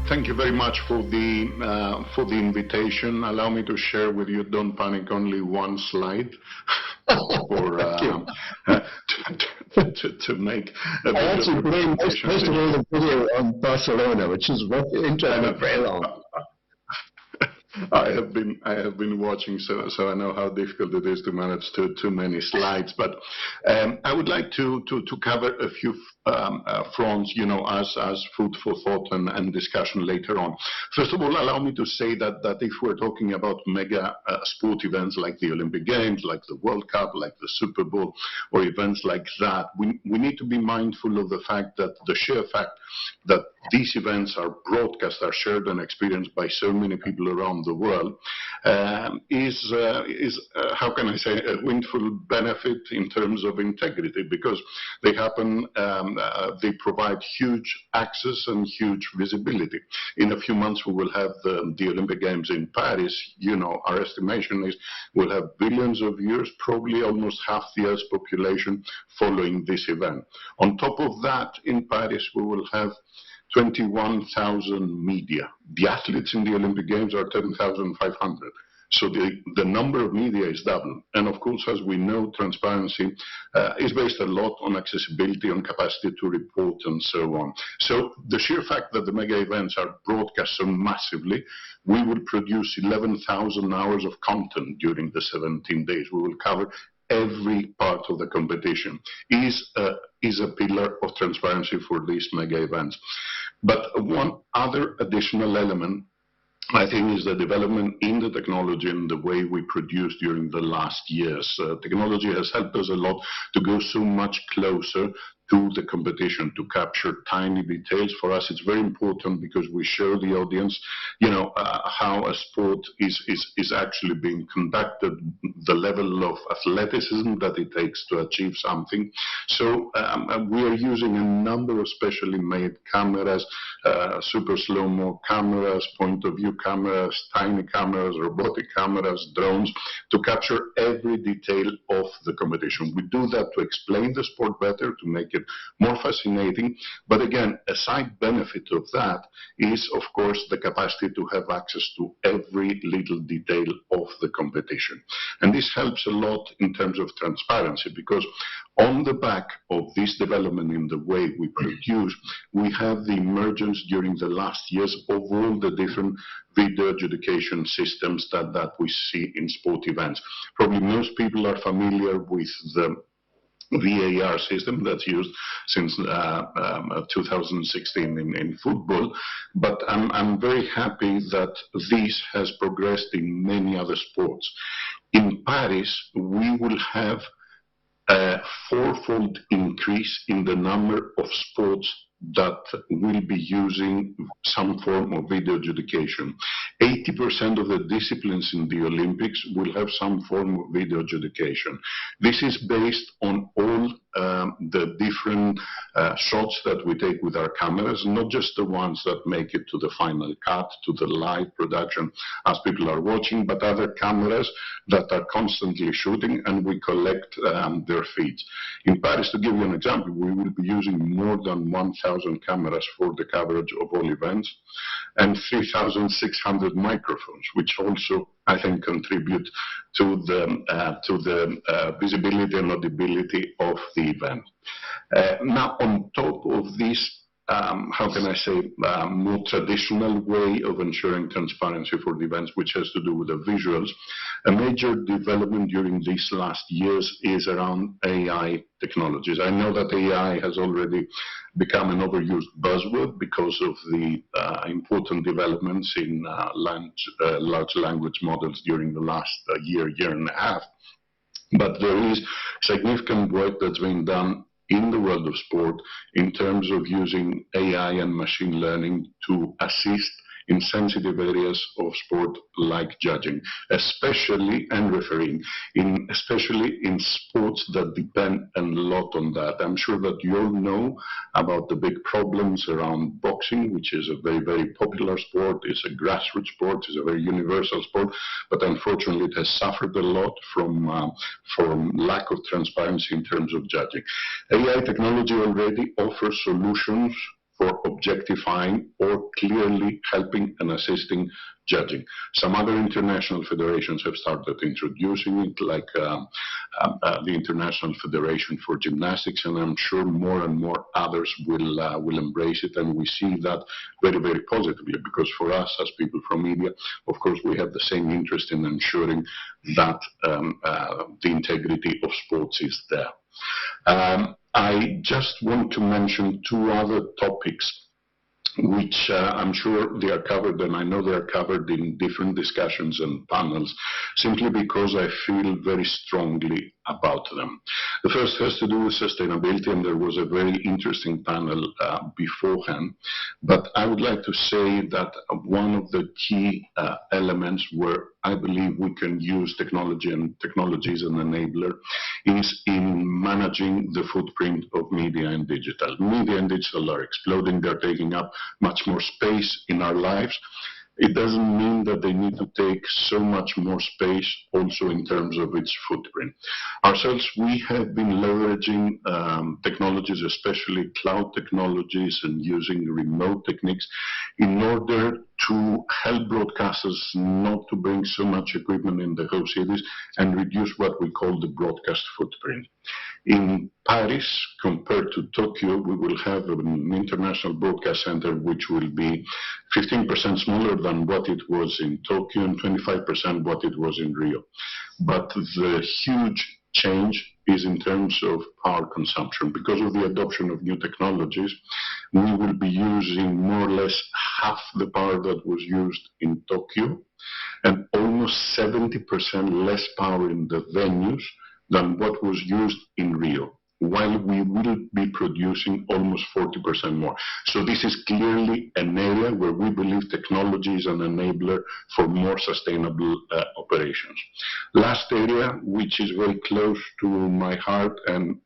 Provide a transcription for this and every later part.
Thank you very much for the invitation. Allow me to share with you, don't panic, only one slide for to make a I actually blame most of all the video on Barcelona, which is interesting for very long. I have been watching, so I know how difficult it is to manage too many slides. But I would like to cover a few fronts, as food for thought and discussion later on. First of all, allow me to say that if we're talking about mega sport events like the Olympic Games, like the World Cup, like the Super Bowl, or events like that, we need to be mindful of the fact that the sheer fact that these events are broadcast, are shared and experienced by so many people around the world is how can I say, a windful benefit in terms of integrity, because they happen, they provide huge access and huge visibility. In a few months we will have the Olympic Games in Paris. Our estimation is we'll have billions of viewers, probably almost half the Earth's population following this event. On top of that, in Paris we will have 21,000 media. The athletes in the Olympic Games are 10,500. So the number of media is double. And of course, as we know, transparency is based a lot on accessibility, on capacity to report, and so on. So the sheer fact that the mega events are broadcast so massively, we will produce 11,000 hours of content during the 17 days. We will cover every part of the competition. Is a pillar of transparency for these mega events. But one other additional element, I think, is the development in the technology and the way we produce during the last years. Technology has helped us a lot to go so much closer to the competition, to capture tiny details. For us, it's very important because we show the audience, how a sport is actually being conducted, the level of athleticism that it takes to achieve something. So we are using a number of specially made cameras, super slow-mo cameras, point-of-view cameras, tiny cameras, robotic cameras, drones, to capture every detail of the competition. We do that to explain the sport better, to make it more fascinating. But again, a side benefit of that is, of course, the capacity to have access to every little detail of the competition. And this helps a lot in terms of transparency, because on the back of this development in the way we produce, we have the emergence during the last years of all the different video adjudication systems that we see in sport events. Probably most people are familiar with the VAR system that's used since 2016 in football, but I'm very happy that this has progressed in many other sports. In Paris, we will have a fourfold increase in the number of sports that will be using some form of video adjudication. 80% of the disciplines in the Olympics will have some form of video adjudication. This is based on all the different shots that we take with our cameras, not just the ones that make it to the final cut, to the live production as people are watching, but other cameras that are constantly shooting, and we collect their feeds. In Paris, to give you an example, we will be using more than 1,000 cameras for the coverage of all events, and 3,600 microphones, which also, I think, contribute to the visibility and audibility of the event. Now, on top of this, how can I say, more traditional way of ensuring transparency for the events, which has to do with the visuals, a major development during these last years is around AI technologies. I know that AI has already become an overused buzzword because of the important developments in large language models during the last year and a half. But there is significant work that's being done in the world of sport in terms of using AI and machine learning to assist in sensitive areas of sport like judging, especially and refereeing, especially in sports that depend a lot on that. I'm sure that you all know about the big problems around boxing, which is a very, very popular sport. It's a grassroots sport. It's a very universal sport, but unfortunately it has suffered a lot from lack of transparency in terms of judging. AI technology already offers solutions for objectifying or clearly helping and assisting judging. Some other international federations have started introducing it, like the International Federation for Gymnastics, and I'm sure more and more others will embrace it, and we see that very, very positively, because for us as people from media, of course, we have the same interest in ensuring that the integrity of sports is there. I just want to mention two other topics which I'm sure they are covered, and I know they are covered in different discussions and panels, simply because I feel very strongly about them. The first has to do with sustainability, and there was a very interesting panel beforehand. But I would like to say that one of the key elements where I believe we can use technology, and technology is an enabler, is in managing the footprint of media and digital. Media and digital are exploding. They're taking up much more space in our lives. It doesn't mean that they need to take so much more space also in terms of its footprint. Ourselves, we have been leveraging technologies, especially cloud technologies, and using remote techniques in order to help broadcasters not to bring so much equipment in the host cities and reduce what we call the broadcast footprint. In Paris, compared to Tokyo, we will have an international broadcast center which will be 15% smaller than what it was in Tokyo and 25% what it was in Rio. But the huge change is in terms of power consumption. Because of the adoption of new technologies, we will be using more or less half the power that was used in Tokyo and almost 70% less power in the venues than what was used in Rio, while we will be producing almost 40% more. So this is clearly an area where we believe technology is an enabler for more sustainable operations. Last area, which is very close to my heart and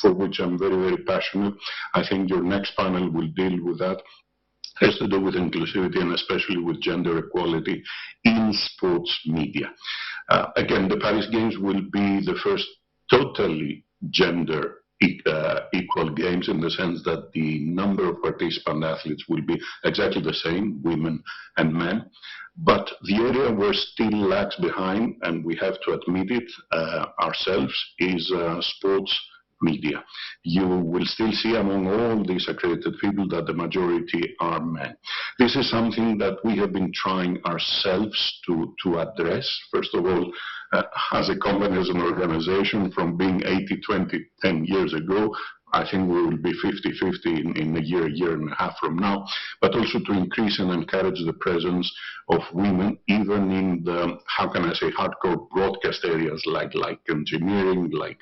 for which I'm very, very passionate, I think your next panel will deal with that, has to do with inclusivity and especially with gender equality in sports media. Again, the Paris Games will be the first totally gender equal games, in the sense that the number of participant athletes will be exactly the same, women and men. But the area where still lags behind, and we have to admit it ourselves, is sports media. You will still see among all these accredited people that the majority are men. This is something that we have been trying ourselves to address. First of all, as a company, as an organization, from being 80-20 10 years ago, I think we will be 50-50 in a year and a half from now, but also to increase and encourage the presence of women, even in the, how can I say, hardcore broadcast areas like engineering, like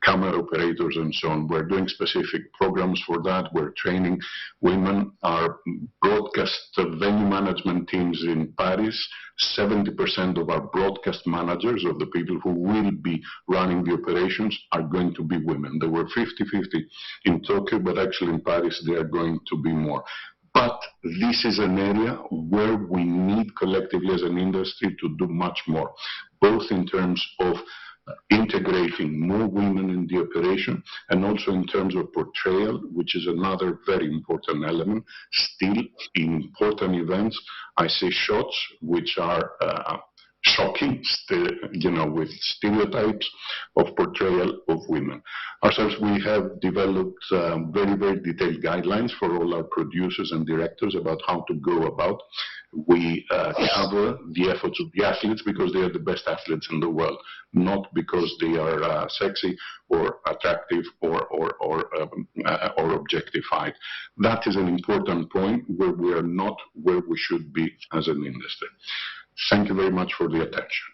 camera operators and so on. We're doing specific programs for that. We're training women. Our broadcast venue management teams in Paris, 70% of our broadcast managers, of the people who will be running the operations, are going to be women. They were 50-50 in Tokyo, but actually in Paris they are going to be more. But this is an area where we need collectively as an industry to do much more, both in terms of integrating more women in the operation, and also in terms of portrayal, which is another very important element. Still, in important events, I see shots which are shocking, with stereotypes of portrayal of women. Ourselves, we have developed very, very detailed guidelines for all our producers and directors about how to go about. We cover the efforts of the athletes because they are the best athletes in the world, not because they are sexy or attractive or objectified. That is an important point where we are not where we should be as an industry. Thank you very much for the attention.